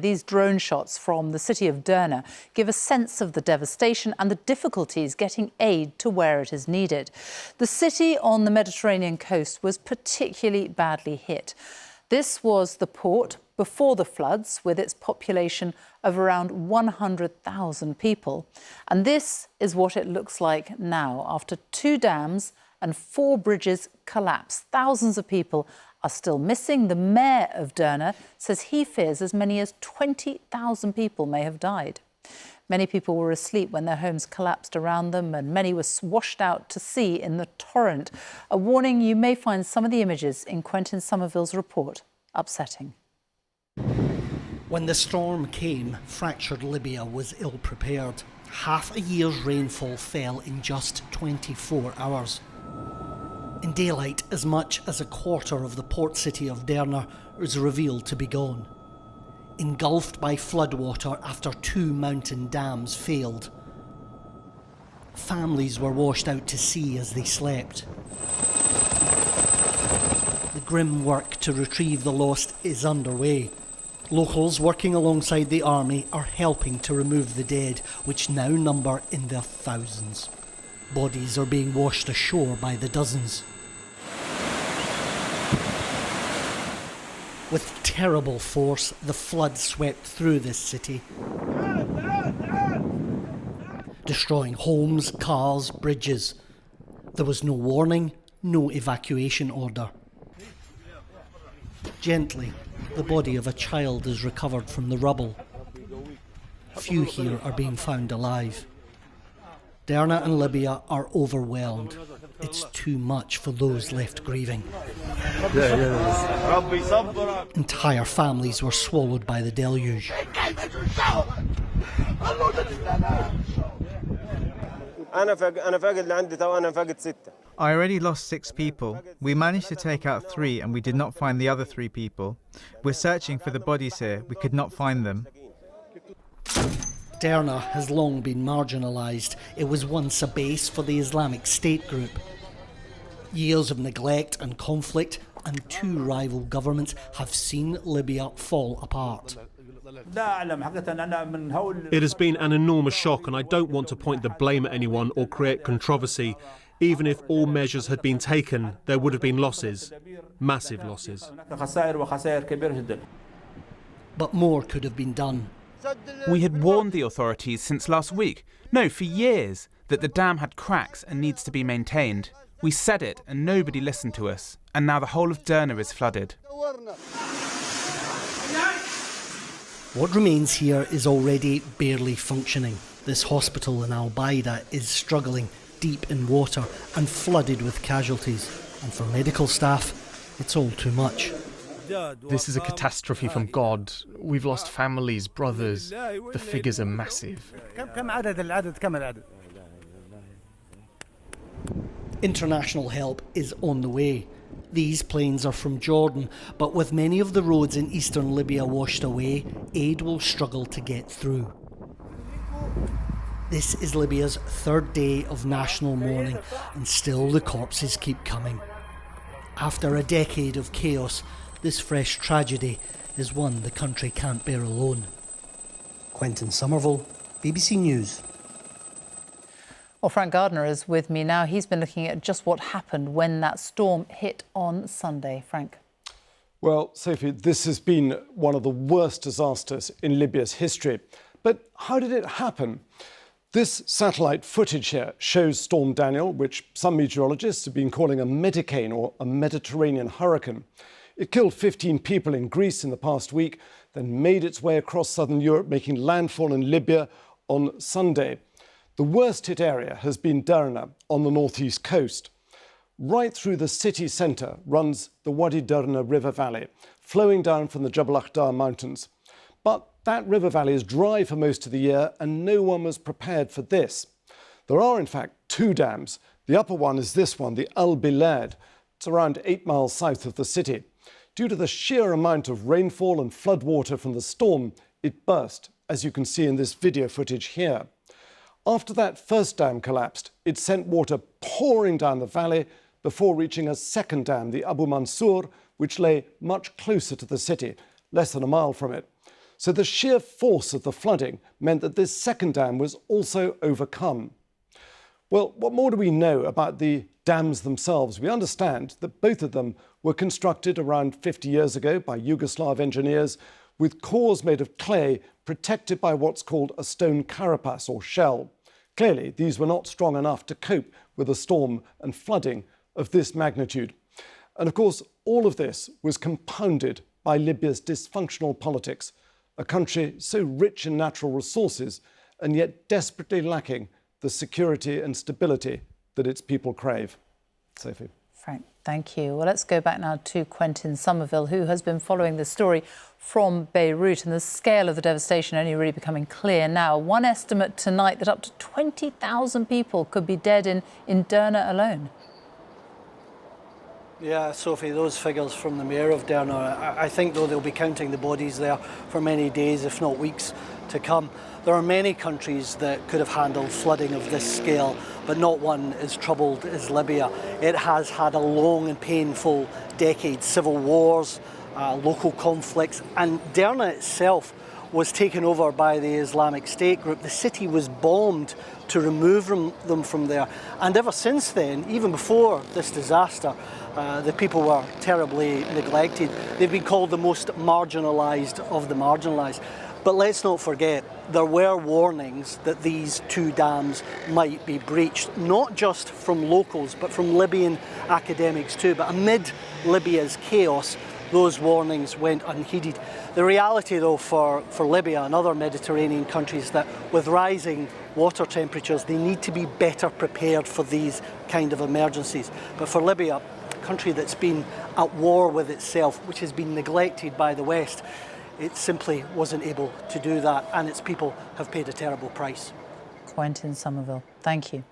These drone shots from the city of Derna give a sense of the devastation and the difficulties getting aid to where it is needed. The city on the Mediterranean coast was particularly badly hit. This was the port before the floods, with its population of around 100,000 people. And this is what it looks like now, after 2 dams and 4 bridges collapsed. Thousands of people are still missing. The mayor of Derna says he fears as many as 20,000 people may have died. Many people were asleep when their homes collapsed around them, and many were washed out to sea in the torrent. A warning: you may find some of the images in Quentin Sommerville's report upsetting. When the storm came, fractured Libya was ill-prepared. Half a year's rainfall fell in just 24 hours. In daylight, as much as a quarter of the port city of Derna is revealed to be gone. Engulfed by floodwater after 2 mountain dams failed. Families were washed out to sea as they slept. The grim work to retrieve the lost is underway. Locals working alongside the army are helping to remove the dead, which now number in their thousands. Bodies are being washed ashore by the dozens. With terrible force, the flood swept through this city, destroying homes, cars, bridges. There was no warning, no evacuation order. Gently, the body of a child is recovered from the rubble. Few here are being found alive. Derna and Libya are overwhelmed. It's too much for those left grieving. Entire families were swallowed by the deluge. I already lost 6 people. We managed to take out 3 and we did not find the other 3 people. We're searching for the bodies here. We could not find them. Derna has long been marginalised. It was once a base for the Islamic State group. Years of neglect and conflict and 2 rival governments have seen Libya fall apart. It has been an enormous shock, and I don't want to point the blame at anyone or create controversy. Even if all measures had been taken, there would have been losses, massive losses. But more could have been done. We had warned the authorities since last week, no, for years, that the dam had cracks and needs to be maintained. We said it and nobody listened to us, and now the whole of Derna is flooded. What remains here is already barely functioning. This hospital in Al Baida is struggling, deep in water and flooded with casualties. And for medical staff, it's all too much. This is a catastrophe from God. We've lost families, brothers. The figures are massive. International help is on the way. These planes are from Jordan, but with many of the roads in eastern Libya washed away, aid will struggle to get through. This is Libya's 3rd day of national mourning, and still the corpses keep coming. After a decade of chaos, this fresh tragedy is one the country can't bear alone. Quentin Sommerville, BBC News. Well, Frank Gardner is with me now. He's been looking at just what happened when that storm hit on Sunday. Frank. Well, Sophie, this has been one of the worst disasters in Libya's history. But how did it happen? This satellite footage here shows Storm Daniel, which some meteorologists have been calling a Medicane or a Mediterranean hurricane. It killed 15 people in Greece in the past week, then made its way across southern Europe, making landfall in Libya on Sunday. The worst hit area has been Derna on the northeast coast. Right through the city centre runs the Wadi Derna river valley, flowing down from the Jabal Akhdar mountains. But that river valley is dry for most of the year, and no one was prepared for this. There are, in fact, 2 dams. The upper one is this one, the Al Bilad. It's around 8 miles south of the city. Due to the sheer amount of rainfall and floodwater from the storm, it burst, as you can see in this video footage here. After that first dam collapsed, it sent water pouring down the valley before reaching a second dam, the Abu Mansour, which lay much closer to the city, less than a mile from it. So the sheer force of the flooding meant that this second dam was also overcome. Well, what more do we know about the dams themselves? We understand that both of them were constructed around 50 years ago by Yugoslav engineers with cores made of clay protected by what's called a stone carapace or shell. Clearly, these were not strong enough to cope with a storm and flooding of this magnitude. And of course, all of this was compounded by Libya's dysfunctional politics, a country so rich in natural resources and yet desperately lacking the security and stability that its people crave. Sophie. Frank, thank you. Well, let's go back now to Quentin Sommerville, who has been following the story from Beirut, and the scale of the devastation only really becoming clear now. One estimate tonight that up to 20,000 people could be dead in Derna alone. Yeah, Sophie, those figures from the mayor of Derna, I think, though, they'll be counting the bodies there for many days, if not weeks, to come. There are many countries that could have handled flooding of this scale, but not one as troubled as Libya. It has had a long and painful decade, civil wars, local conflicts, and Derna itself was taken over by the Islamic State group. The city was bombed to remove them from there. And ever since then, even before this disaster, the people were terribly neglected. They've been called the most marginalised of the marginalised. But let's not forget, there were warnings that these two dams might be breached, not just from locals, but from Libyan academics too. But amid Libya's chaos, those warnings went unheeded. The reality, though, for Libya and other Mediterranean countries, that with rising water temperatures, they need to be better prepared for these kind of emergencies. But for Libya, a country that's been at war with itself, which has been neglected by the West, it simply wasn't able to do that, and its people have paid a terrible price. Quentin Sommerville, thank you.